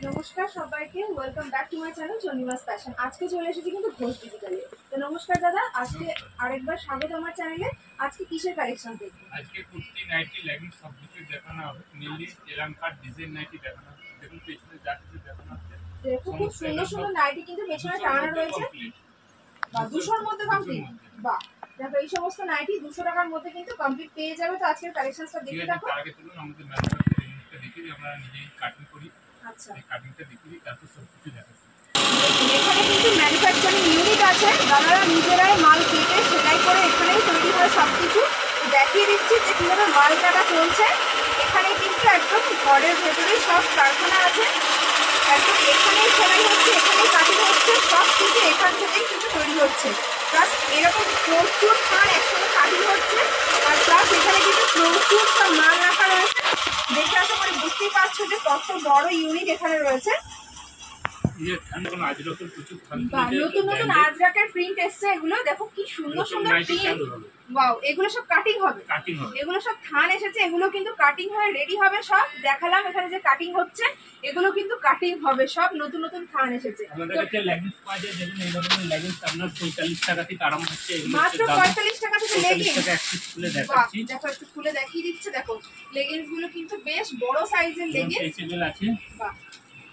নমস্কার সবাইকে, welcome back to my channel Chandima's fashion. আজকে চলে এসেছি কিন্তু ঘোষ ডিজিটালে। তো নমস্কার দাদা, আজকে আরেকবার স্বাগত আমার চ্যানেলে। আজকে কিসের কালেকশন দেখবো? আজকে কুর্তি নাইটি লেগিংস সব কিছু দেখানো হবে। মেনলি এরকম কাট ডিজাইন নাইটি দেখানো হবে। দেখুন পেছনে যা কিছু দেখানো হচ্ছে দেখো খুব সুন্দর সুন্দর নাইটি কিন্তু পেছনে টাঙানো রয়েছে। বা 200 এর মধ্যে কমপ্লিট। বাহ, দেখো এই সমস্ত নাইটি 200 টাকার মধ্যে কিন্তু কমপ্লিট পেয়ে যাবে। তো আজকের কালেকশনটা দেখে দেখো। তার আগে চলুন আমাদের ম্যানুফ্যাকচারিং ইউনিটটা দেখে দিই, আমরা নিজেই কাটিং করি। আচ্ছা, এই কাটিংটা দেখে দিই, তারপর সব কিছু দেখাচ্ছি। এখানে কিন্তু ম্যানুফ্যাকচারিং ইউনিট আছে, দাদারা নিজেরাই মাল কেটে সেলাই করে এখানেই তৈরি হয় সবকিছু। দেখিয়ে দিচ্ছি যে কিভাবে মাল কাটা চলছে। এখানে কিন্তু একদম ঘরের ভেতরেই সব কারখানা আছে, একদম এখানেই সেলাই হচ্ছে, এখানেই কাটিং হচ্ছে, সব কিছু এখান থেকেই কিন্তু তৈরি হচ্ছে। প্লাস এরকম প্রচুর মাল একসঙ্গে কাটিং হচ্ছে, আর প্লাস এখানে কিন্তু প্রচুর সব মাল রাখা রয়েছে। দেখে আশা করি বুঝতেই পারছো যে কত বড় ইউনিট এখানে রয়েছে। নতুন নতুন আজরাকের প্রিন্ট এসছে, এগুলো দেখো কি সুন্দর সুন্দর প্রিন্ট। ওয়াও, এগুলো সব কাটিং হবে, এগুলো সব থান এসেছে, এগুলো কিন্তু কাটিং হয়ে রেডি হবে। সব দেখালাম এখানে যে কাটিং হচ্ছে, এগুলো কিন্তু কাটিং হবে। সব নতুন নতুন থান এসেছে। আমাদের কাছে লেগিংস পাওয়া যায়, দেখুন এই ধরনের লেগিংস আপনার 45 টাকা থেকে আরম্ভ হচ্ছে। মাত্র 45 টাকা থেকে লেগিংস। একটু খুলে দেখাচ্ছি, দেখো একটু খুলে দেখিয়ে দিচ্ছে। দেখো লেগিংস গুলো কিন্তু বেশ বড় সাইজের লেগিংস। এগুলো আছে, বাহ,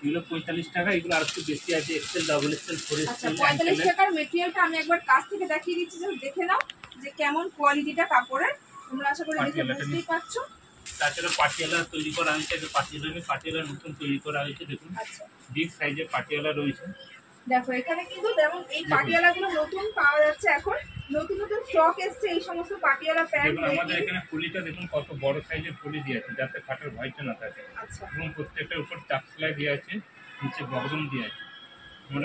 এগুলো 45 টাকা, এগুলো আর একটু বেশি আছে, এক্সেল ডাবল এক্সেল ফোর আচ্ছা, এক্সেল। 45 টাকার মেটেরিয়ালটা আমি একবার কাছ থেকে দেখিয়ে দিচ্ছি, জাস্ট দেখে নাও যে কেমন কোয়ালিটিটা কাপড়ের। তোমরা আশা করি দেখে বুঝতেই পারছো। তাছাড়া পাটিয়ালা তৈরি করা হয়েছে, পাটিয়ালা নতুন তৈরি করা হয়েছে। দেখুন আচ্ছা, বিগ সাইজের পাটিয়ালা রয়েছে। দেখো এখানে কিন্তু যেমন এই পাটিয়ালা গুলো নতুন পাওয়া যাচ্ছে এখন, নতুন নতুন স্টক এসছে এই সমস্ত পাটিয়ালা প্যান্ট। দেখুন আমাদের এখানে পলিটা দেখুন কত বড় সাইজের পলি দিয়ে আছে, যাতে ফাটার ভয়টা না থাকে। আচ্ছা, এবং প্রত্যেকটার উপর চাপ সেলাই দিয়ে আছে, নিচে বগরম দিয়ে আছে।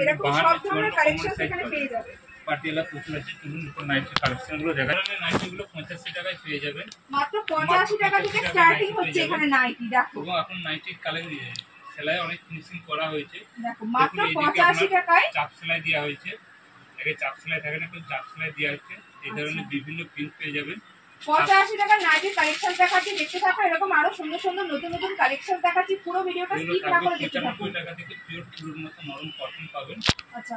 এরকম সব ধরনের কালেকশন এখানে পেয়ে যাবে। পাটিয়ালা প্রচুর আছে। চলুন উপর নাইটি কালেকশন গুলো দেখা যাবে। নাইটি গুলো 85 টাকায় পেয়ে যাবে। মাত্র 85 টাকা থেকে স্টার্টিং হচ্ছে এখানে নাইটি। দেখো এবং এখন নাইটির কালেকশন সেলাই অনেক ফিনিশিং করা হয়েছে। দেখো মাত্র 85 টাকায় চাপ সেলাই দেওয়া হয়েছে। এর চাপ সেলাই থাকে না, চাপ সেলাই দেওয়া হচ্ছে। এই ধরনের বিভিন্ন প্রিন্ট পেয়ে যাবেন। 85 টাকার নাইটির কালেকশন দেখাচ্ছি, দেখতে থাকো। এরকম আরো সুন্দর সুন্দর নতুন নতুন কালেকশন দেখাচ্ছি, পুরো ভিডিওটা স্কিপ না করে দেখতে থাকো। 95 টাকা থেকে পিওর ফুলের মতো নরম কটন পাবেন। আচ্ছা,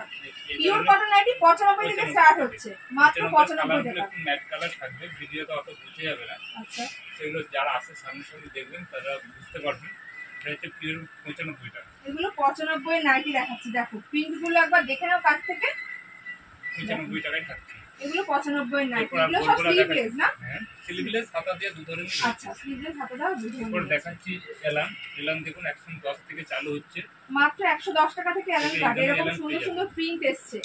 পিওর কটন নাইটি 95 থেকে স্টার্ট হচ্ছে, মাত্র 95 টাকা। ম্যাট কালার থাকবে, ভিডিওতে অত বুঝে যাবে না। আচ্ছা, সেগুলো যারা আসে সামনে সামনে দেখবেন তারা বুঝতে পারবেন। এটা হচ্ছে পিওর 95 টাকা। এগুলো 95 এর নাইটি দেখাচ্ছি। দেখো প্রিন্ট গুলো একবার দেখে নাও কাছ থেকে। 95 টাকায় থাকছে এগুলো 95 এর নাইটি। এগুলো সব স্লিভলেস না? হ্যাঁ, স্লিভলেস হাতা দিয়ে দু ধরনের। আচ্ছা, স্লিভলেস হাতা দাও দু ধরনের। এরপর দেখাচ্ছি এলান দেখুন 110 থেকে চালু হচ্ছে। মাত্র 110 টাকা থেকে এলান কাট। এরকম সুন্দর সুন্দর প্রিন্ট এসছে,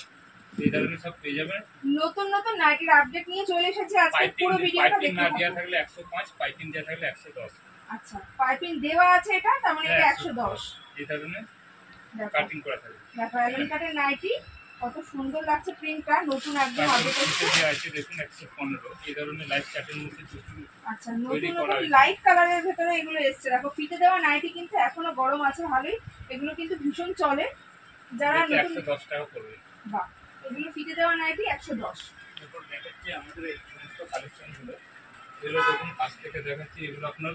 এই ধরনের সব পেয়ে যাবেন। নতুন নতুন নাইটির আপডেট নিয়ে চলে এসেছে আজকে। পুরো ভিডিওটা দেখতে না থাকো। দেয়া থাকলে 105, পাইপিং দেয়া থাকলে 110। আচ্ছা, পাইপিং দেওয়া আছে এটা, তার মানে এটা 110। এই ধরনের কাটিং করা থাকবে। দেখো এলান কাটের নাইটি কত সুন্দর লাগছে, প্রিন্টটা নতুন একদম আপডেট হচ্ছে। আছে দেখুন 115। এই ধরনের লাইট কাটের মধ্যে আচ্ছা, নতুন নতুন লাইট কালারের ভেতরে এগুলো এসছে। দেখো ফিতে দেওয়া নাইটি কিন্তু এখনো গরম আছে ভালোই, এগুলো কিন্তু ভীষণ চলে। যারা নতুন 110 টাকা পড়বে। বাহ, এগুলো ফিতে দেওয়া নাইটি 110। এরপর দেখাচ্ছি আমাদের এই সমস্ত কালেকশনগুলো। এগুলো দেখুন কাছ থেকে দেখাচ্ছি, এগুলো আপনার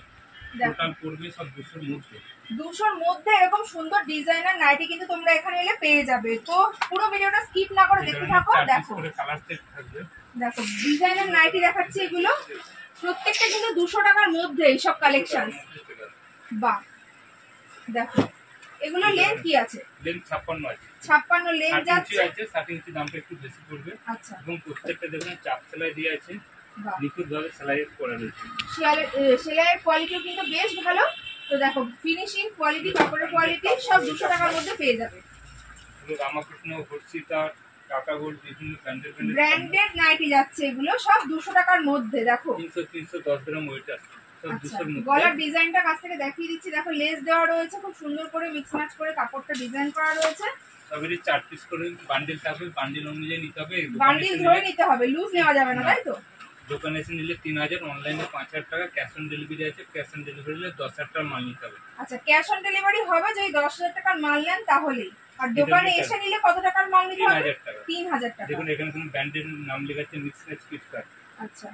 টোটাল পড়বে সব 200 এর মধ্যে। 200 এর মধ্যে এরকম সুন্দর ডিজাইনার নাইটি কিন্তু তোমরা এখানে এলে পেয়ে যাবে। তো পুরো ভিডিওটা স্কিপ না করে দেখতে থাকো। দেখো কালার সেট থাকবে। দেখো ডিজাইনার নাইটি দেখাচ্ছি, এগুলো প্রত্যেকটা কিন্তু 200 টাকার মধ্যে এই সব কালেকশন। বাহ, দেখো এগুলো লেন্থ কি আছে? লেন্থ 56 আছে। 56 লেন্থ যাচ্ছে। 7 ইঞ্চি দামটা একটু বেশি পড়বে। আচ্ছা, এবং প্রত্যেকটা দেখুন চাপ সেলাই দিয়ে আছে, নিখুঁত ভাবে সেলাই করা রয়েছে। সেলাইয়ের কোয়ালিটিও কিন্তু বেশ ভালো। তো দেখো ফিনিশিং কোয়ালিটি, কাপড়ের কোয়ালিটি সব 200 টাকার মধ্যে পেয়ে যাবে। রামকৃষ্ণ, হর্ষিতা, টাটা গোল্ড, বিভিন্ন ব্র্যান্ডেড নাইটি যাচ্ছে, এগুলো সব 200 টাকার মধ্যে। দেখো 310 গ্রাম ওয়েট আছে, সব 200 এর মধ্যে। গলার ডিজাইনটা কাছ থেকে দেখিয়ে দিচ্ছি। দেখো লেস দেওয়া রয়েছে, খুব সুন্দর করে মিক্স ম্যাচ করে কাপড়টা ডিজাইন করা রয়েছে। সবেরই 4 পিস করে বান্ডিল থাকবে, বান্ডিল অনুযায়ী নিতে হবে। বান্ডিল ধরে নিতে হবে, লুজ নেওয়া যাবে না, তাই তো? দোকানে এসে নিলে 3000, অনলাইনে 5000 টাকা। ক্যাশ অন ডেলিভারি আছে, ক্যাশ অন ডেলিভারি নিলে 10000 টাকা মাল নিতে হবে। আচ্ছা, ক্যাশ অন ডেলিভারি হবে যদি 10000 টাকার মাল নেন তাহলেই। আর দোকানে এসে নিলে কত টাকার মাল নিতে হবে? 3000 টাকা। দেখুন এখানে কোনো ব্র্যান্ডের নাম লেখা আছে, মিক্স ম্যাচ কিট কাট। আচ্ছা,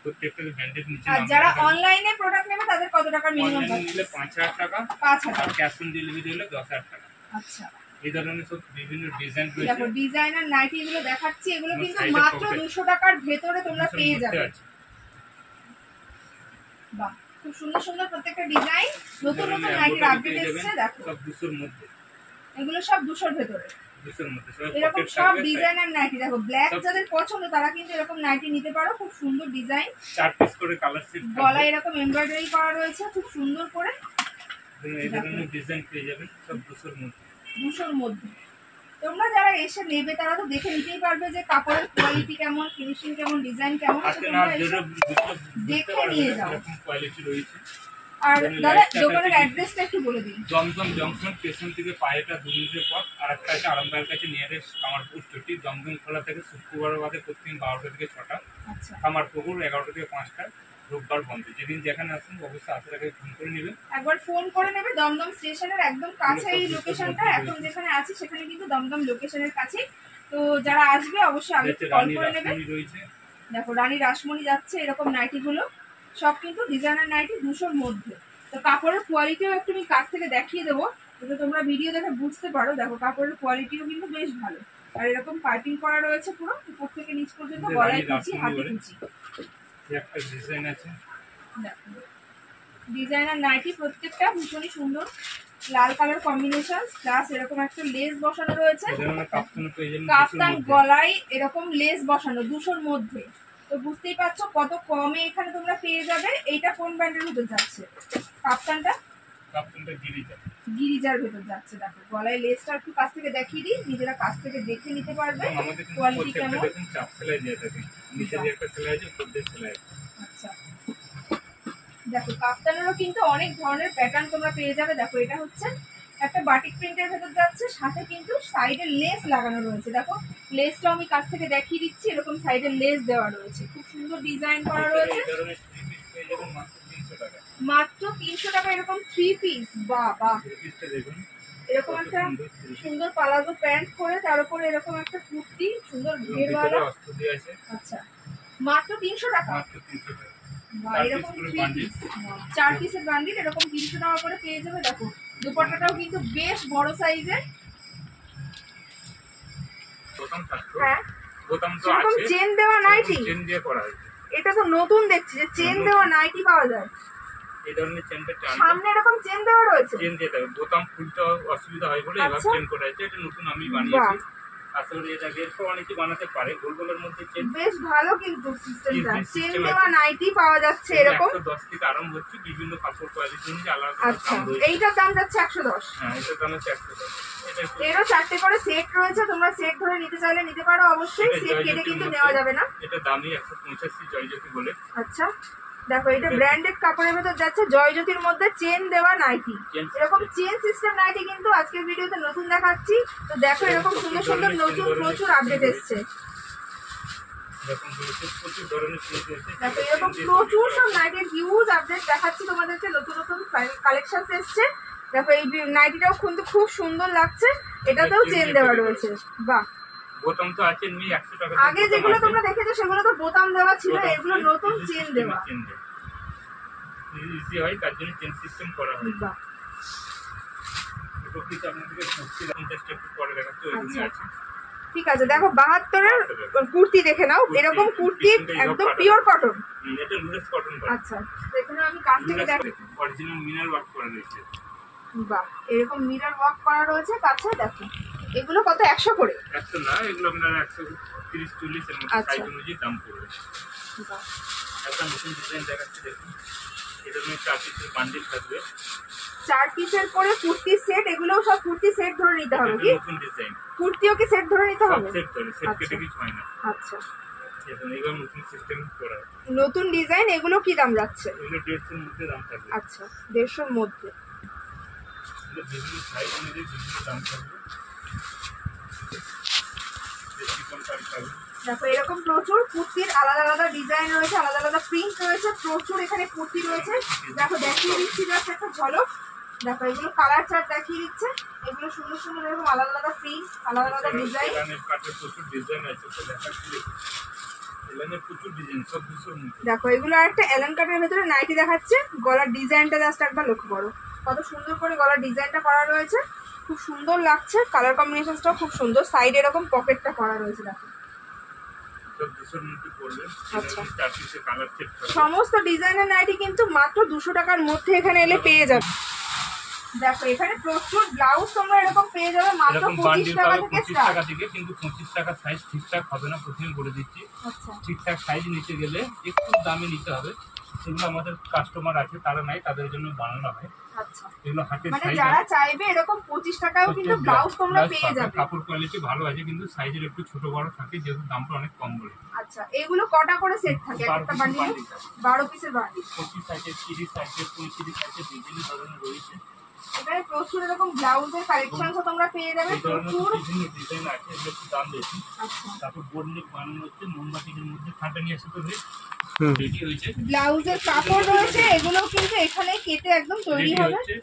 প্রত্যেকটা ব্র্যান্ডের নিচে আর নাম্বার যারা থাকবে। অনলাইনে প্রোডাক্ট নেবে তাদের কত টাকা মিনিমাম অনলাইনে নিলে 5,000 টাকা, 5,000। আর ক্যাশ অন ডেলিভারি হলে 10,000 টাকা। আচ্ছা, এই ধরনের সব বিভিন্ন ডিজাইন রয়েছে। দেখো ডিজাইনার নাইটি এগুলো দেখাচ্ছি, এগুলো আমার কিন্তু size এর মাত্র পকেট। 200 টাকার ভেতরে তোমরা 200 পেয়ে মধ্যে যাবে। আছে। বাহ, খুব সুন্দর সুন্দর প্রত্যেকটা ডিজাইন, নতুন এই নতুন ধরনের নাইটির embroidery আপডেট পেয়ে যাবেন, এসেছে। দেখো সব 200 মধ্যে, এগুলো সব 200 ভেতরে 200 মধ্যে সব এরকম পকেট সব থাকবে। Designer nightie. দেখো ব্ল্যাক সব- যাদের পছন্দ তারা কিন্তু এরকম নাইটি নিতে পারো, খুব সুন্দর ডিজাইন। 4 পিস করে কালার সেট গলায় এরকম এমব্রয়ডারি করা রয়েছে খুব সুন্দর করে, এই ধরনের ডিজাইন পেয়ে যাবেন সব 200 মধ্যে। 200 মধ্যে। তোমরা যারা এসে নেবে তারা তো দেখে নিতেই পারবে যে কাপড়ের কোয়ালিটি কেমন, ফিনিশিং কেমন, ডিজাইন কেমন, তো হাতে না তোমরা এসে ধরে বুঝতে দেখে পারবেন নিয়ে যাও। এরকম কোয়ালিটি রয়েছে। আর যেমন দাদা লাইটটা দোকানের আছে, অ্যাড্রেসটা একটু বলে দিন। জমজম জংশন স্টেশন থেকে পায়েটা 2 মিনিটের পর, আর একটা আছে আরামবাগের কাছে নিয়ারেস্ট কামারপুর স্টেশন। জমজম খোলা থাকে শুক্রবার বাদে প্রতিদিন 12টা থেকে 6টা, আচ্ছা, কামারপুকুর 11টা থেকে 5টা, রোববার বন্ধ। যেদিন যেখানে আসুন অবশ্যই আসার আগে ফোন করে নেবেন। একবার ফোন করে নেবে। দমদম স্টেশনের একদম কাছে এই লোকেশনটা, এখন যেখানে আছি সেখানে কিন্তু দমদম লোকেশনের কাছে। তো যারা আসবে অবশ্যই আগে যাতে কল রানী করে নেবে। রাসমণি রয়েছে, দেখো রানী রাসমণি যাচ্ছে এরকম নাইটি গুলো, সব কিন্তু ডিজাইনার নাইটি 200-র মধ্যে। তো কাপড়ের কোয়ালিটিও একটু আমি কাছ থেকে দেখিয়ে দেবো, যাতে তোমরা ভিডিও দেখে বুঝতে পারো। দেখো কাপড়ের কোয়ালিটিও কিন্তু বেশ ভালো, আর এরকম পাইপিং করা রয়েছে পুরো উপর থেকে নিচ পর্যন্ত, গলায় কুচি, হাতে কুচি। এই একটা ডিজাইন আছে। দেখো ডিজাইনার নাইটি প্রত্যেকটা ভীষণই সুন্দর, লাল কালার কম্বিনেশন, প্লাস এরকম একটা লেস বসানো রয়েছে। এই ধরনের কাপ্তানও পেয়ে যাবেন 200 কাপ্তান মধ্যে। গলায় এরকম লেস বসানো 200-র মধ্যে। তো বুঝতেই পারছো কত কমে এখানে তোমরা পেয়ে যাবে। এইটা কোন ব্র্যান্ডের ভিতর যাচ্ছে? কাপ্তানটা কাপ্তানটা গিরিজা। গিরিজার ভেতর যাচ্ছে। দেখো গলায় লেসটা একটু কাছ থেকে দেখিয়ে দিই, নিজেরা কাছ থেকে দেখে নিতে পারবে এবং আমাদের কিন্তু কোয়ালিটি প্রত্যেকটা কেমন। দেখুন চাপ সেলাই দেওয়া থাকে, নিচে যে একটা সেলাই আছে উপর দিয়ে সেলাই আছে। আচ্ছা, দেখো কাফতানেরও কিন্তু অনেক ধরনের প্যাটার্ন তোমরা পেয়ে যাবে। দেখো এটা হচ্ছে একটা বাটিক প্রিন্টের ভেতর যাচ্ছে, সাথে কিন্তু সাইডে লেস লাগানো রয়েছে। দেখো লেসটাও আমি কাছ থেকে দেখিয়ে দিচ্ছি, এরকম সাইডে লেস দেওয়া রয়েছে, খুব সুন্দর ডিজাইন করা রয়েছে। এই ধরনের 3 পিস পেয়ে যাবেন মাত্র 300 টাকা। মাত্র 300 টাকা এরকম 3 পিস। বাহ বাহ, 3 পিসটা দেখুন এরকম কত একটা সুন্দর 3 পিস। সুন্দর পালাজো প্যান্ট করে তার উপরে এরকম একটা কুর্তি সুন্দর এবং ঘেরওয়ালা। ভিতরে অস্ত্র দেওয়া আছে আচ্ছা, মাত্র 300 টাকা। মাত্র 300 টাকা। বাহ, 4 এরকম পিস করে 3 বান্ডিল। পিস, 4 পিসের বান্ডিল এরকম 300 টাকা করে পেয়ে যাবে। দেখো দুপাট্টাটাও কিন্তু বেশ বড় সাইজের। বোতাম থাকতো, হ্যাঁ, বোতাম তো এরকম আছে, চেন দেওয়া নাইটি। চেন দিয়ে করা হয়েছে। এটা তো নতুন দেখছি যে চেন দেওয়া নাইটি পাওয়া যায়। এই ধরনের চেনটা টান সামনে এরকম চেন দেওয়া রয়েছে। চেন দিয়ে দেবে, বোতাম খুলতে অসুবিধা হয় বলে এবার আচ্ছা। চেন করা হয়েছে। এটা নতুন আমি বানিয়েছি। আসলে এটা এরপর অনেকে বানাতে পারে, গোলগোলের মধ্যে চেন। বেশ ভালো কিন্তু সিস্টেমটা, System চেন আছে। দেওয়া নাইটি পাওয়া যাচ্ছে এরকম। 110 থেকে আরম্ভ হচ্ছে, বিভিন্ন কাপড় কোয়ালিটি অনুযায়ী আলাদা আচ্ছা, দাম রয়েছে। এইটার দাম যাচ্ছে 110। হ্যাঁ, এটার দাম হচ্ছে 110। এটা একটু- এরও 4টে করে সেট রয়েছে, তোমরা সেট ধরে নিতে চাইলে নিতে পারো অবশ্যই, এটা সেট কেটে জয়জ্যোতির কিন্তু মধ্যে। নেওয়া যাবে না। এটা দামই 185 জয়জ্যোতি বলে। আচ্ছা, দেখো এটা ব্র্যান্ডেড কাপড়ের ভেতর যাচ্ছে, জয়জ্যোতির মধ্যে চেন দেওয়া নাইটি। চেন এরকম চেন সিস্টেম নাইটি কিন্তু আজকের ভিডিওতে নতুন দেখাচ্ছি। তো দেখো এরকম সুন্দর সুন্দর নতুন প্রচুর আপডেট এসছে। এরকম প্রচুর ধরনের চেন রয়েছে। দেখো এরকম প্রচুর সব নাইটির হিউজ আপডেট দেখাচ্ছি তোমাদেরকে, নতুন নতুন কালেকশন এসছে। দেখো এই নাইটিটাও কিন্তু খুব সুন্দর লাগছে, এটাতেও চেন দেওয়া রয়েছে। বাহ, বোতাম তো আছে এমনি 100 টাকা। আগে যেগুলো তোমরা দেখেছো সেগুলো তো বোতাম দেওয়া ছিল, এগুলো নতুন চেন দেওয়া। ইজি হয় তার জন্য চেন সিস্টেম করা হয়। বাহ, এটা কিছু আপনাদেরকে 50টা একটু পরে দেখাচ্ছি, ওই রুমে আছে। ঠিক আছে। দেখো 72-এর কুর্তি দেখে নাও, এরকম কুর্তি একদম পিওর কটন। এটা লুরেস কটন বলে। আচ্ছা, এখানে আমি কাছ থেকে দেখো। অরিজিনাল মিনার ওয়ার্ক করা রয়েছে। বাহ, এরকম মিরর ওয়ার্ক করা রয়েছে কাছে। দেখো এগুলো কত? 100 করে? 100 না, এগুলো আপনার 130-40 এর মধ্যে আচ্ছা। সাইজ অনুযায়ী দাম পড়বে। বাহ, একটা নতুন ডিজাইন দেখাচ্ছি দেখুন। এটা নিয়ে 4 পিসের বান্ডিল থাকবে। 4 পিসের করে কুর্তি সেট, এগুলোও সব কুর্তি সেট ধরে নিতে হবে এটা কি? নতুন ডিজাইন, কুর্তিও কি সেট ধরে নিতে সব হবে? সেট ধরে, সেট আচ্ছা। কেটে কিছু হয় না। আচ্ছা, এখন এগুলো নতুন সিস্টেম করা হয়। নতুন ডিজাইন, এগুলো কি দাম যাচ্ছে? এগুলো 150 এর মধ্যে দাম থাকবে। আচ্ছা, 150-র মধ্যে। এগুলো বিভিন্ন সাইজ অনুযায়ী বিভিন্ন দাম থাকবে। বেশি কম দাম থাকবে। দেখো এরকম প্রচুর কুর্তির আলাদা আলাদা ডিজাইন রয়েছে, আলাদা আলাদা প্রিন্ট রয়েছে, প্রচুর এখানে কুর্তি রয়েছে। দেখো দেখিয়ে দিচ্ছি জাস্ট একটা ঝলক। দেখো এগুলো কালার চার্ট দেখিয়ে দিচ্ছে, এগুলো সুন্দর সুন্দর এরকম আলাদা আলাদা প্রিন্ট, আলাদা আলাদা ডিজাইন। এখানে কাঠের প্রচুর ডিজাইন আছে, তো দেখাচ্ছি। এলানের প্রচুর ডিজাইন, সব 200 এর মধ্যে। দেখো এগুলো একটা এলান কাটের ভেতরে নাইটি দেখাচ্ছে, গলার ডিজাইনটা জাস্ট একবার লক্ষ্য করো, কত সুন্দর করে গলার ডিজাইনটা করা রয়েছে, খুব সুন্দর লাগছে, কালার কম্বিনেশনটাও খুব সুন্দর, সাইডে এরকম পকেটটা করা রয়েছে দেখো। সব 200 এর মধ্যে পড়বে। আচ্ছা। 4 পিসের কালার সেট থাকবে। সমস্ত ডিজাইনের নাইটি কিন্তু মাত্র 200 টাকার মধ্যে এখানে এলে পেয়ে যাবে। দেখো এখানে প্রচুর ব্লাউজ তোমরা এরকম পেয়ে যাবে মাত্র এরকম 25 বান্ডিল টাকা পাবে থেকে 25 স্টার্ট। টাকা থেকে, কিন্তু 25 টাকা সাইজ ঠিকঠাক হবে না, প্রথমে বলে দিচ্ছি। আচ্ছা ঠিকঠাক সাইজ নিতে গেলে একটু দামে নিতে হবে, সেগুলো আমাদের কাস্টমার আছে, তারা নাই, তাদের জন্য বানানো হয়। আচ্ছা, এগুলো হাতের মানে সাইজ, যারা চাইবে এরকম 25 টাকাও কিন্তু ব্লাউজ তোমরা পেয়ে যাবে। কাপড় কোয়ালিটি ভালো আছে, কিন্তু সাইজের একটু ছোট বড় থাকে, যেহেতু দামটা অনেক কম বলে। আচ্ছা, এগুলো কটা করে সেট থাকে একটা বান্ডিলে? 12 পিসের বান্ডিল। 25 সাইজের, 30 সাইজের, 35 সাইজের বিভিন্ন ধরনের রয়েছে। এখানে প্রচুর এরকম ব্লাউজের কালেকশনও তোমরা পেয়ে যাবে, এই ধরনের প্রচুর। বিভিন্ন ডিজাইন আছে, এগুলো একটু দাম বেশি। আচ্ছা, তারপর বোর্ড নেক বানানো হচ্ছে, মোমবাতির মধ্যে খাটা নিয়ে আসতে হবে, রেডি হয়েছে। ব্লাউজের কাপড় রয়েছে, এগুলো কিন্তু এখানে কেটে একদম তৈরি রেডি হবে। হচ্ছে।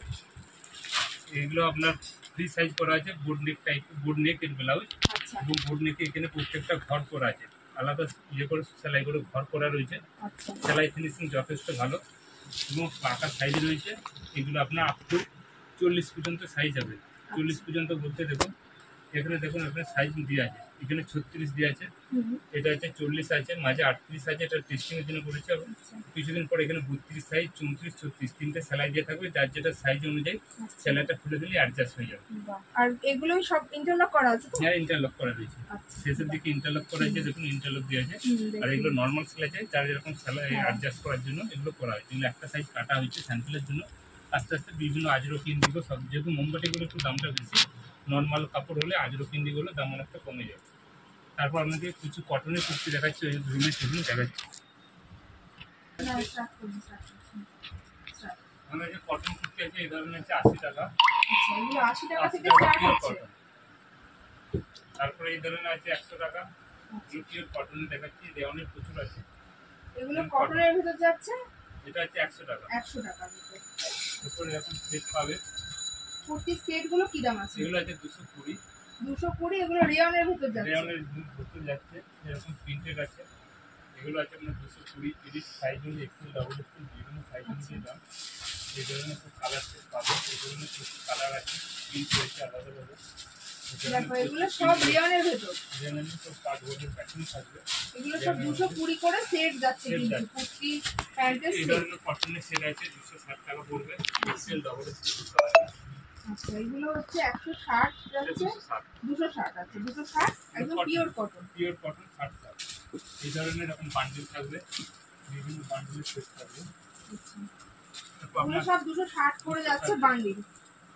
এগুলো আপনার ফ্রি সাইজ করা আছে, বোর্ড নেক টাইপ, বোর্ড নেকের ব্লাউজ, আচ্ছা এবং বোর্ড নেকে এখানে প্রত্যেকটা ঘর করা আছে, আলাদা ইয়ে করে সেলাই করে ঘর করা রয়েছে। আচ্ছা সেলাই ফিনিশিং যথেষ্ট ভালো, এবং পাকা সাইজ রয়েছে। এগুলো আপনার আপ টু 40 পর্যন্ত সাইজ হবে। 40 পর্যন্ত বলতে দেখুন, এখানে দেখুন আপনার সাইজ দিয়ে আছে, এখানে 36 দিয়ে আছে, হুম, এটা আছে 40 আছে, মাঝে 38 আছে, এটা টেস্টিংয়ের জন্য করেছে। এবং আচ্ছা, কিছুদিন পরে এখানে 32 সাইজ, 34, 36 তিনটে সেলাই দিয়ে থাকবে, যার যেটা সাইজ অনুযায়ী সেলাইটা খুলে দিলে অ্যাডজাস্ট হয়ে যাবে। বাহ। আর এগুলোই সব ইন্টারলক করা আছে তো? হ্যাঁ, ইন্টারলক করা রয়েছে, আচ্ছা, শেষের দিকে ইন্টারলক করা হয়েছে, দেখুন ইন্টারলক দিয়ে আছে। আর এগুলো নর্মাল সেলাই চাই, যার যেরকম সেলাই হ্যাঁ। অ্যাডজাস্ট করার জন্য এগুলো করা হয়েছে। এগুলো একটা সাইজ কাটা হয়েছে স্যাম্পলের জন্য, আস্তে আস্তে বিভিন্ন আজরকি ইন্ডিগো সব, যেহেতু মোমবাতিগুলো একটু দামটা বেশি, নর্মাল কাপড় হলে আজরকি ইন্ডিগুলো দাম অনেকটা কমে যাবে। তারপর আপনাকে কিছু কটনের কুর্তি দেখাচ্ছি, ওই রুমের সেগুলো দেখাচ্ছি। হ্যাঁ, start করুন, start করুন। Start। আমাদের যে কটন কুর্তি আছে, এই ধরনের আছে 80 টাকা, আচ্ছা, এগুলো 80 টাকা 80 থেকে টাকা স্টার্ট পিওর হচ্ছে। কটন। তারপরে এই ধরনের আছে 100 টাকা, পিওর কটন দেখাচ্ছি, রেওনের প্রচুর আছে। এগুলো কটনের ভিতর যাচ্ছে এটা হচ্ছে 100 টাকা। 100 টাকার ভিতর। এরপরে এরকম সেট পাবে, কুর্তির সেট গুলো কি দাম আছে? এগুলো আছে 220। 220, এগুলো রেয়নের ভিতর যাচ্ছে। রেওনের ভেতর যাচ্ছে, এরকম প্রিন্টেড আছে, এগুলো আছে আপনার 220, 30 সাইজ অনুযায়ী, এক্সেল, ডাবল এক্সেল, বিভিন্ন সাইজ অনুযায়ী দাম। এই ধরনের খুব কালার সেট পাবে, এই ধরনের প্রচুর কালার আছে, প্রিন্ট রয়েছে আলাদা আলাদা। দেখো এগুলো সব রেয়নের ভিতর, রেওনের সব কার্ডবোর্ডের প্যাকিং থাকবে। এগুলো সব 220 করে সেট যাচ্ছে, সেট কিন্তু যাচ্ছে। কুর্তি প্যান্টের এই সেট। ধরনের কটনের সেট আছে, 260 টাকা পড়বে, এক্সেল, ডাবল এক্সেল 200 আচ্ছা, এগুলো হচ্ছে 160 যাচ্ছে, 260 260 আছে, 260 একদম পিওর কটন। পিওর কটন 60 টাকা। এই ধরনের এরকম বান্ডিল থাকবে, বিভিন্ন বান্ডিলের সেট থাকবে। তারপর এগুলো আপনার সব 260 করে যাচ্ছে বান্ডিল।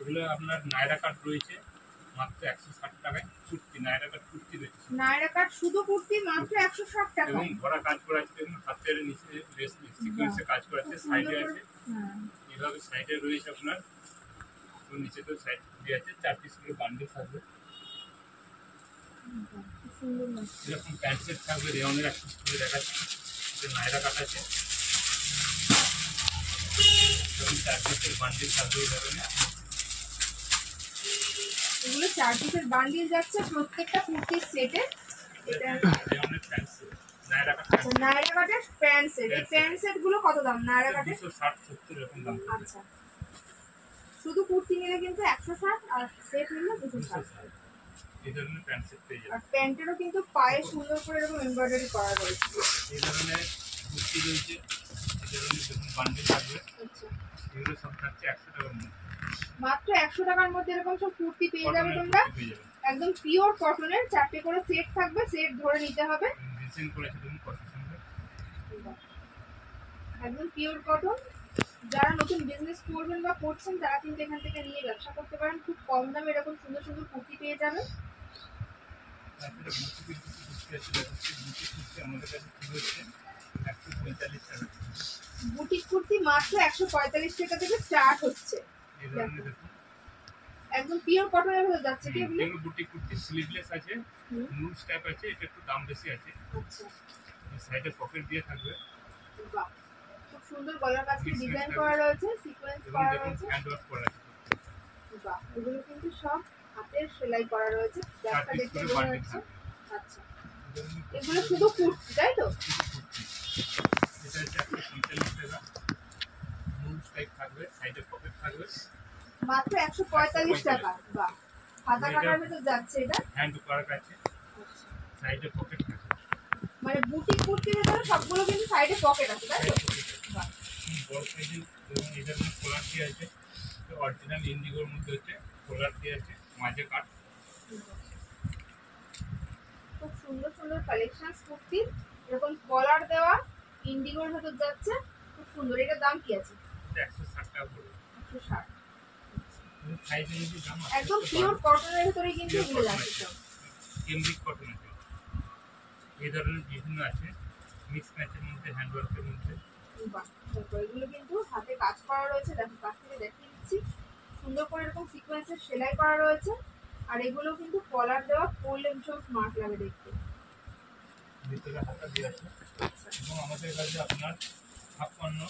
এগুলো আপনার নায়রা কাট রয়েছে মাত্র 160 টাকায়, কুর্তি নায়রা কাট কুর্তি রয়েছে, নায়রা কাট শুধু কুর্তি মাত্র 160 টাকা। এবং ভরা কাজ করা আছে, দেখুন হাতের নিচে সিকোয়েন্সে কাজ করা আছে, সাইডে আছে, হ্যাঁ, এভাবে সাইডে রয়েছে আপনার, এবং নিচে তো সাইড দিয়ে আছে, 4 পিস করে বান্ডিল থাকবে। খুব সুন্দর লাগছে। এরকম প্যান্ট সেট থাকবে, রেওনের একটা করে দেখাচ্ছি, এটা নায়রা কাট আছে, এবং 4 পিসের বান্ডিল থাকবে এই ধরনের। এগুলো 4 পিসের বান্ডিল যাচ্ছে প্রত্যেকটা কুর্তির সেটে। এটা রেওনের প্যান্ট সেট, নায়রা কাট আচ্ছা, নায়রা কাটের প্যান্ট সেট। এই প্যান্ট সেট গুলো কত দাম নায়রা কাটের? 260-70 এরকম দাম পড়বে। আচ্ছা, শুধু কুর্তি নিলে কিন্তু 160, আর সেট নিলে 260। 260 এই ধরনের প্যান্ট সেট পেয়ে যাবে। আর প্যান্টেরও কিন্তু পায়ে সুন্দর করে এরকম এমব্রয়ডারি করা রয়েছে। এই ধরনের কুর্তি রয়েছে, এই ধরনের দেখুন বান্ডিল থাকবে, আচ্ছা, এগুলো সব থাকছে 100 টাকার মধ্যে। মাত্র 100 টাকার মধ্যে এরকম সব কুর্তি পেয়ে যাবে কটনের তোমরা। কুর্তি পেয়ে যাবে। একদম পিওর কটনের 4টে করে সেট থাকবে, সেট ধরে নিতে হবে। ডিজাইন করেছে দেখুন কত সুন্দর। একদম পিওর কটন। যারা নতুন বিজনেস করবেন বা করছেন, তারা কিন্তু এখান থেকে নিয়ে ব্যবসা করতে পারেন। খুব কম দামে এরকম সুন্দর সুন্দর কুর্তি পেয়ে যাবেন। তারপরে বুটিকের কিছু কুর্তি আছে, দেখাচ্ছি। বুটিক কুর্তি আমাদের কাছে শুরু হচ্ছে 145 টাকা। বুটিক কুর্তি মাত্র 145 টাকা থেকে স্টার্ট হচ্ছে। এই ধরনের দেখুন, একদম পিওর কটনের হয়ে যাচ্ছে কি এগুলো? এগুলো বুটিক কুর্তি, স্লিভলেস আছে, হুম, লুজ টাইপ আছে, এটা একটু দাম বেশি আছে। আচ্ছা, সাইডে পকেট দিয়ে থাকবে, বাহ, খুব সুন্দর গলার কাছে ডিজাইন করা রয়েছে, সিকোয়েন্স এবং করা দেখুন রয়েছে। হ্যান্ড ওয়ার্ক করা আছে। বাহ, এগুলো কিন্তু সব হাতের সেলাই করা রয়েছে, ব্যাগটা পিস দেখে করে বোঝা বান্ডিল যাচ্ছে। থাকবে। আচ্ছা, এগুলো শুধু কুর্তি তাই তো? এটা হচ্ছে একটা 45 টাকা, মূল টাইপ থাকবে, সাইডে পকেট থাকবে, মাত্র 145 টাকা। বাহ, হাতা কাটার ভেতর যাচ্ছে এটা। হ্যান্ড ওয়ার্ক আছে, সাইডে পকেট থাকবে। মানে বুটিক কুর্তির ভেতরে সবগুলো কিন্তু সাইডে পকেট আছে তাই তো? বাহ, বড় সাইজের এবং এটার মধ্যে কলার দিয়ে আছে, অরিজিনাল ইন্ডিগোর মধ্যে হচ্ছে কলার দিয়ে আছে, মাঝে কাট। খুব সুন্দর সুন্দর কালেকশন কুর্তির, এরকম কলার দেওয়া, ইন্ডিগোর ভেতর যাচ্ছে, খুব সুন্দর। এটার দাম কি আছে? 160 টাকা পড়বে। 160। সাইজ অনুযায়ী দাম আছে। একদম পিওর কটনের ভেতরে কিন্তু এগুলো যাচ্ছে সব। কেমব্রিক কটন আছে, এই ধরনের বিভিন্ন আছে, মিক্স ম্যাচের মধ্যে, হ্যান্ডওয়ার্কের মধ্যে। বাহ, দেখো এগুলো কিন্তু হাতে কাজ করা রয়েছে, দেখো কাছ থেকে দেখিয়ে দিচ্ছি। সুন্দর করে এরকম সিকোয়েন্সের সেলাই করা রয়েছে, আর এগুলো কিন্তু কলার দেওয়া, পরলে ভীষণ স্মার্ট লাগে দেখতে। ভিতরে হাতা দিয়ে আছে এবং আমাদের কাছে আপনার 56,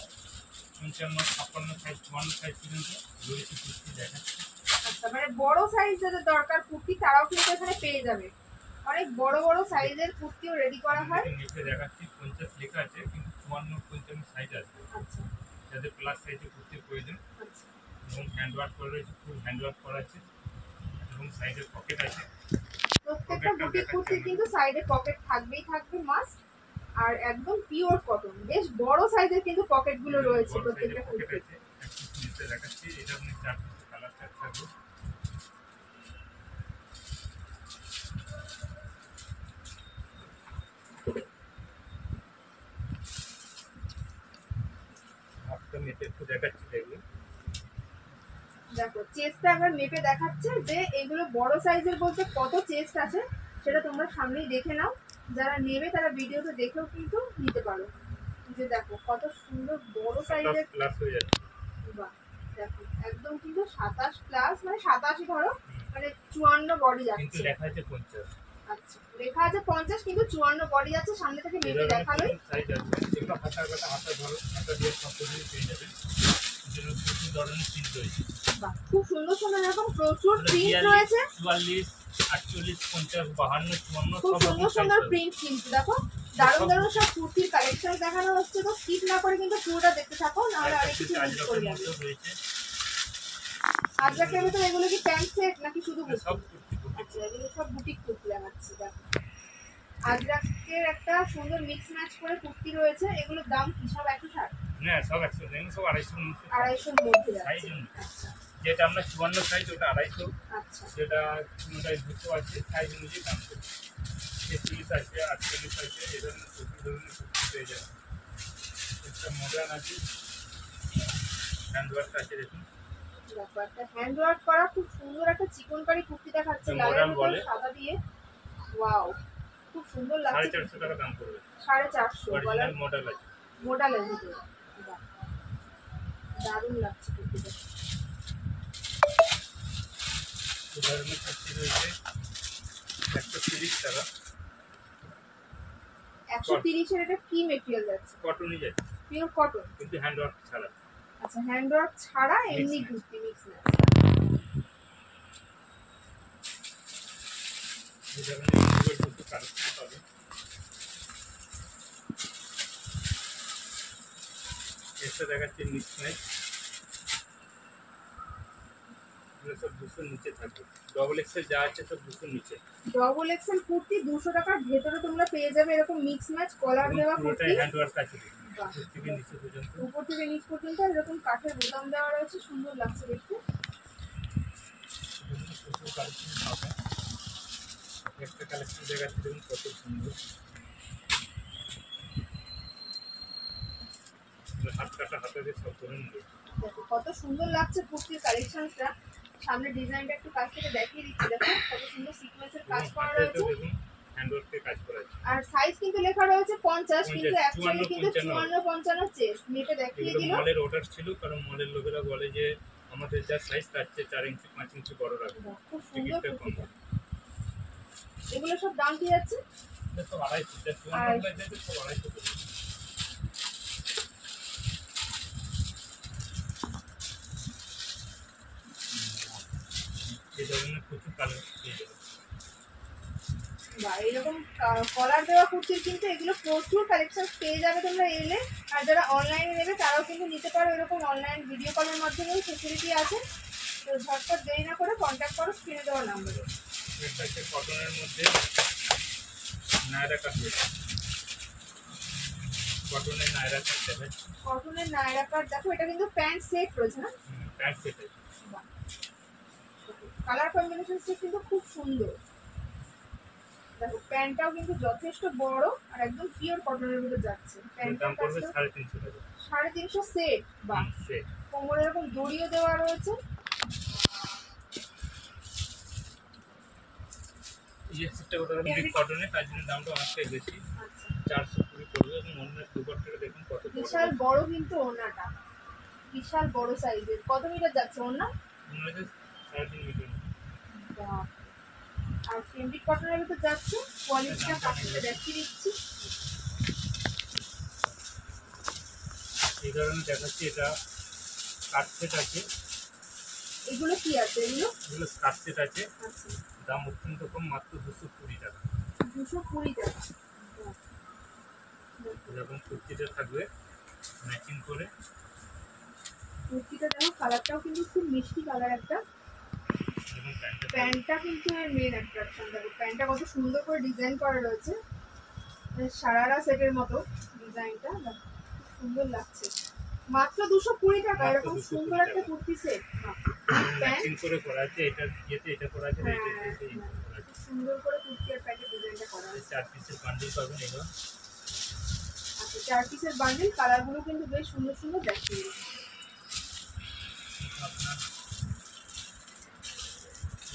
55, 56 সাইজ, 54 সাইজ পর্যন্ত রয়েছে কুর্তি দেখাচ্ছে। আচ্ছা, মানে বড় সাইজ যাদের দরকার কুর্তি তারাও কিন্তু এখানে পেয়ে যাবে। অনেক বড় বড় সাইজের কুর্তিও রেডি করা হয়। নিচে দেখাচ্ছি 50 লেখা আছে, কিন্তু 54, 55 সাইজ আছে। আচ্ছা যাদের প্লাস সাইজের কুর্তির প্রয়োজন, আচ্ছা, এবং হ্যান্ডওয়ার্ক করা রয়েছে, ফুল হ্যান্ডওয়ার্ক করা আছে এবং সাইডের পকেট আছে। প্রত্যেকটা বুটিক কুর্তি কিন্তু সাইডে পকেট থাকবেই থাকবে মাস্ট। আর একদম পিওর কটন, বেশ বড় সাইজের কিন্তু পকেট গুলো রয়েছে বড় সাইজের প্রত্যেকটা পকেট কুর্তি। আছে, একটু নিচে দেখাচ্ছি, এটা আপনি 4 পিস কালার চার্ট থাকবে। হাতটা মেপে একটু দেখাচ্ছি, দেখুন। দেখো চেস্টটা একবার মেপে দেখাচ্ছে যে এগুলো বড় সাইজের বলতে কত চেস্ট আছে সেটা তোমরা সামনেই দেখে নাও। যারা নেবে তারা ভিডিওতে দেখেও কিন্তু নিতে পারো। এই যে দেখো কত সুন্দর বড় সাইজের। প্লাস হয়ে যাচ্ছে। বাহ, দেখো একদম কিন্তু 27 প্লাস, মানে 87 ধরো, মানে 54 বডি কিন্তু যাচ্ছে। লেখা আছে 50। আচ্ছা, লেখা আছে 50 কিন্তু 54 বডি যাচ্ছে, সামনে থেকে মেপে দেখালোই। সাইজ আছে, যেগুলো হাতা কাটা, হাতা ধরো, হাতা দিয়ে সব কিছু পেয়ে যাবেন। যেগুলো প্রচুর ধরনের প্রিন্ট রয়েছে। বাহ, খুব সুন্দর সুন্দর এরকম প্রচুর প্রিন্ট রয়েছে। 44, 48, 50, 52, 54 খুব সব সুন্দর রকম সুন্দর সাইজ। প্রিন্ট কিন্তু দেখো, দারুণ দারুণ সব কুর্তির কালেকশন দেখানো হচ্ছে, তো স্কিপ না করে কিন্তু পুরোটা দেখতে থাকো, নাহলে অনেক কিছু মিস করে যাবে। রয়েছে আজরাকের ভেতর এগুলো কি প্যান্ট সেট নাকি শুধু কুর্তি? সব কুর্তি কুর্তি। আচ্ছা, এগুলো সব বুটিক কুর্তি লাগাচ্ছে। দেখো আজরাকের একটা সুন্দর মিক্স ম্যাচ করে কুর্তি রয়েছে, এগুলোর দাম কি সব 160? না, সব 100 নেই, সব 250 এর মধ্যে। 250 এর মধ্যে সাইজ যাচ্ছে। অনুযায়ী। আচ্ছা যেটা আমরা 54 সাইজ, ওটা 250। আচ্ছা, যেটা কোনোটায় 200 আছে, সাইজ অনুযায়ী দাম পড়বে। 46 আছে, 48 আছে, এই ধরনের প্রচুর ধরনের কুর্তি পেয়ে যাবে। একটা মডার্ন আছে, হ্যান্ডওয়ার্ক আছে, দেখুন। দেখো একটা হ্যান্ড ওয়ার্ক করা খুব সুন্দর একটা চিকনকারি কুর্তি দেখাচ্ছে, এটা লালের modern মধ্যে বলে। সাদা দিয়ে। ওয়াও, খুব সুন্দর লাগছে। 450 টাকা দাম পড়বে। 450 বলার অরিজিনাল মডেল আছে। মোডালের ভিতরে। বাহ, দারুণ লাগছে কুর্তিটা। এই ধরনের কুর্তি রয়েছে 130 টাকা। 130 এর এটা কি মেটেরিয়াল যাচ্ছে? কটনই যাচ্ছে, পিওর কটন। কিন্তু হ্যান্ডওয়ার্ক ছাড়া। আচ্ছা, হ্যান্ড ওয়ার্ক ছাড়া এমনি Mix match। কুর্তি মিক্স না। এই ধরনের ইন্ডিভিজুয়াল কুর্তি কালেকশন পাবে। এটা দেখাচ্ছে মিক্স ম্যাচ, এগুলো সব 200 নিচে থাকবে। ডবল এক্সেল যা আছে সব 200 নিচে। ডবল এক্সেল কুর্তি 200 টাকার ভেতরে তোমরা পেয়ে যাবে এরকম মিক্স ম্যাচ কলার এবং দেওয়া পুরোটাই কুর্তি। হ্যান্ডওয়ার্ক আছে, বাহ, উপর থেকে নিচে পর্যন্ত। উপর থেকে নিচ পর্যন্ত এরকম কাঠের বোতাম দেওয়া রয়েছে, সুন্দর লাগছে দেখতে। বিভিন্ন প্রচুর কালেকশন পাবে। একটা কালেকশন দেখাচ্ছে, দেখুন কত সুন্দর। হাত কাটা, হাতে দিয়ে সব ধরনের রয়েছে। দেখো কত সুন্দর লাগছে কুর্তির কালেকশনটা। সামনে ডিজাইনটা একটু কাছ থেকে দেখিয়ে দিচ্ছি, দেখো কত সুন্দর সিকোয়েন্সের কাজ এবং করা হাতেতেও রয়েছে। দেখুন হ্যান্ডওয়ার্কে কাজ করা আছে। আর সাইজ কিন্তু লেখা রয়েছে 50, কিন্তু 50, অ্যাকচুয়ালি কিন্তু 54, 54 চেস্ট। মেপে দেখিয়ে এগুলো দিল। মলের অর্ডার ছিল, কারণ মলের লোকেরা বলে যে আমাদের যা সাইজ তার চেয়ে 4 ইঞ্চি 5 ইঞ্চি বড় রাখবে, বাহ, খুব সুন্দর টিকিটটা কম। কুর্তিটা। এগুলো সব দাম কি যাচ্ছে? এটা সব 250, যা 54 বাই যাবে সব 250 করে। এই ধরনের প্রচুর কালার পেয়ে যাবে। বা এরকম কলার দেওয়া কুর্তির কিন্তু এগুলো প্রচুর কালেকশন পেয়ে যাবে তোমরা এলে। আর যারা অনলাইনে নেবে তারাও কিন্তু নিতে পারো, এরকম অনলাইন ভিডিও কলের মাধ্যমেও ফেসিলিটি আছে। তো ঝটপট দেরি না করে কন্ট্যাক্ট করো স্ক্রিনে দেওয়া নাম্বারে। এটা হচ্ছে কটনের মধ্যে নায়রা কাট, কটনের নায়রা কাট দেবে। কটনের নায়রা কাট দেখো, এটা কিন্তু প্যান্ট সেট রয়েছে না? প্যান্ট সেটে কালার কম্বিনেশন কিন্তু খুব সুন্দর। দেখো প্যান্টটাও কিন্তু যথেষ্ট বড় আর একদম পিওর কটনের ভিতরে যাচ্ছে। দাম পড়বে 350 টাকা। 350 সেট। বাহ, সেট কোমরে এরকম দড়িও দেওয়া রয়েছে। এই সেটটা ওটা কটনের, তার জন্য দামটা অনেকটাই বেশি, আচ্ছা 420 পড়বে। এবং অন্য দুপাট্টাটা দেখুন কত বড়, বিশাল বড় কিন্তু ওড়নাটা, বিশাল বড় সাইজের। কত মিটার যাচ্ছে ওড়না? ওনাদের 3.5 মিটার। বাহ, আর ফেব্রিক কটনের ভিতর যাচ্ছে। কোয়ালিটিটা কাটতে দেখিয়ে দিচ্ছি। এই ধরনের দেখাচ্ছি, এটা কাট সেট আছে। এগুলো কি আছে? এগুলো এগুলো কাট সেট আছে, আচ্ছা দাম অত্যন্ত কম, মাত্র 220 টাকা। 220 টাকা। এরকম কুর্তিটা থাকবে ম্যাচিং করে। কুর্তিটা দেখো, কালারটাও কিন্তু খুব মিষ্টি কালার একটা। এবং প্যান্টটা প্যান্টটা কিন্তু এর মেন অ্যাট্রাকশন। দেখো প্যান্টটা কত সুন্দর করে ডিজাইন করা রয়েছে, সারারা সেটের মতো ডিজাইনটা। দেখো সুন্দর লাগছে। মাত্র 220 টাকা এরকম সুন্দর একটা কুর্তি সেট। ম্যাচিং করে করা আছে, এটা যেতে এটা করা আছে, হ্যাঁ, এটা যেতে এই করা আছে। সুন্দর করে কুর্তি আর প্যান্টের ডিজাইনটা করা আছে। 4 পিসের বান্ডিল পাবেন এগুলো। আচ্ছা 4 পিসের বান্ডিল। কালারগুলো কিন্তু বেশ সুন্দর সুন্দর দেখিয়ে। আপনার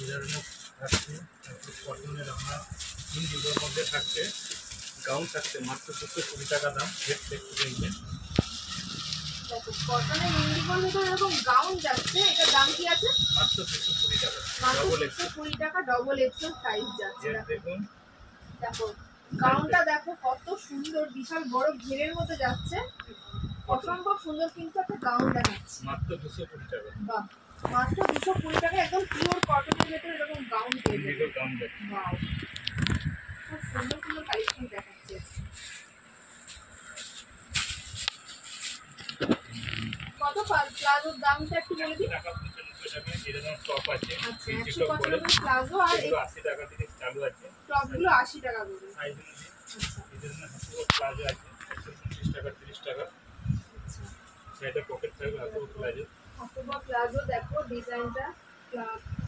এই ধরনের থাকছে, কটনের আপনার ইন্ডিগোর মধ্যে থাকছে, গাউন থাকছে মাত্র 220 টাকা দাম। রেট দেখতে দেখবেন। দেখো কটনের ইন্ডিগোর ভিতরে এরকম গাউন যাচ্ছে, এটার দাম কি আছে? মাত্র 220 টাকা, মাত্র ডবল এক্স। 220 টাকা, ডবল এক্সেল সাইজ যাচ্ছে। দেখুন দেখো গাউনটা দেখো কত সুন্দর, বিশাল বড় ঘেরের মধ্যে যাচ্ছে। অসম্ভব সুন্দর কিন্তু একটা গাউন দেখাচ্ছে। মাত্র 220 টাকা। বাহ, মাত্র 220 টাকা একদম পিওর কটনের ভেতরে এরকম গাউন পেয়ে যাবে। ইন্ডিগোর গাউন দেখুন। ওয়াও, খুব সুন্দর সুন্দর কালেকশন দেখাচ্ছে। কত প্লাজোর দামটা একটু বলে দিন। টাকা 95 টাকা। এরকম টপ আছে, আচ্ছা এই যে 100 টপ কত বলে, রকম প্লাজো, আর এই এগুলো 80 টাকা থেকে চালু আছে। টপগুলো 80 টাকা করে। সাইজ অনুযায়ী আচ্ছা এই ধরনের হাতে প্লাজো আছে 125 টাকা, 30 টাকা। আচ্ছা, সেটা পকেট থাকবে হাতে প্লাজো। হাকোবা প্লাজো দেখো ডিজাইনটা,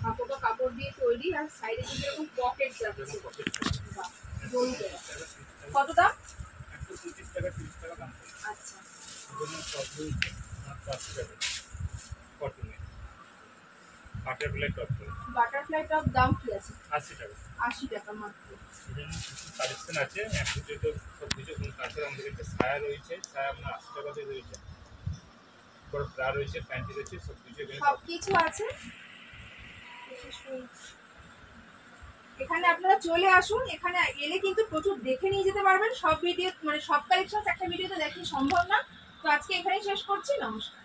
হাকোবা কাপড় দিয়ে তৈরি আর সাইডে কিন্তু এরকম পকেট যাচ্ছে। এরকম পকেট থাকবে। বাহ, গোল করে। কত দাম? 125 টাকা, 30 টাকা দাম পড়বে। আচ্ছা এগুলো সব রয়েছে মাত্র 80 টাকা। কটনে বাটারফ্লাই টপ করে বাটারফ্লাই টপ দাম কি আছে? 80 টাকা। 80 টাকা মাত্র। এজন্য কিছু কালেকশন আছে, একসাথে তো সব কিছু। তাছাড়া আমাদের একটা ছায়া রয়েছে, ছায়া আপনার 80 টাকা দিয়ে রয়েছে। বড় ব্রা রয়েছে, প্যান্টি রয়েছে, সব কিছু এখানে সব কিছু আছে। এখানে আপনারা চলে আসুন, এখানে এলে কিন্তু প্রচুর দেখে নিয়ে যেতে পারবেন। সব ভিডিও মানে সব কালেকশন একটা ভিডিওতে দেখানো সম্ভব না। তো আজকে এখানেই শেষ করছি, নমস্কার।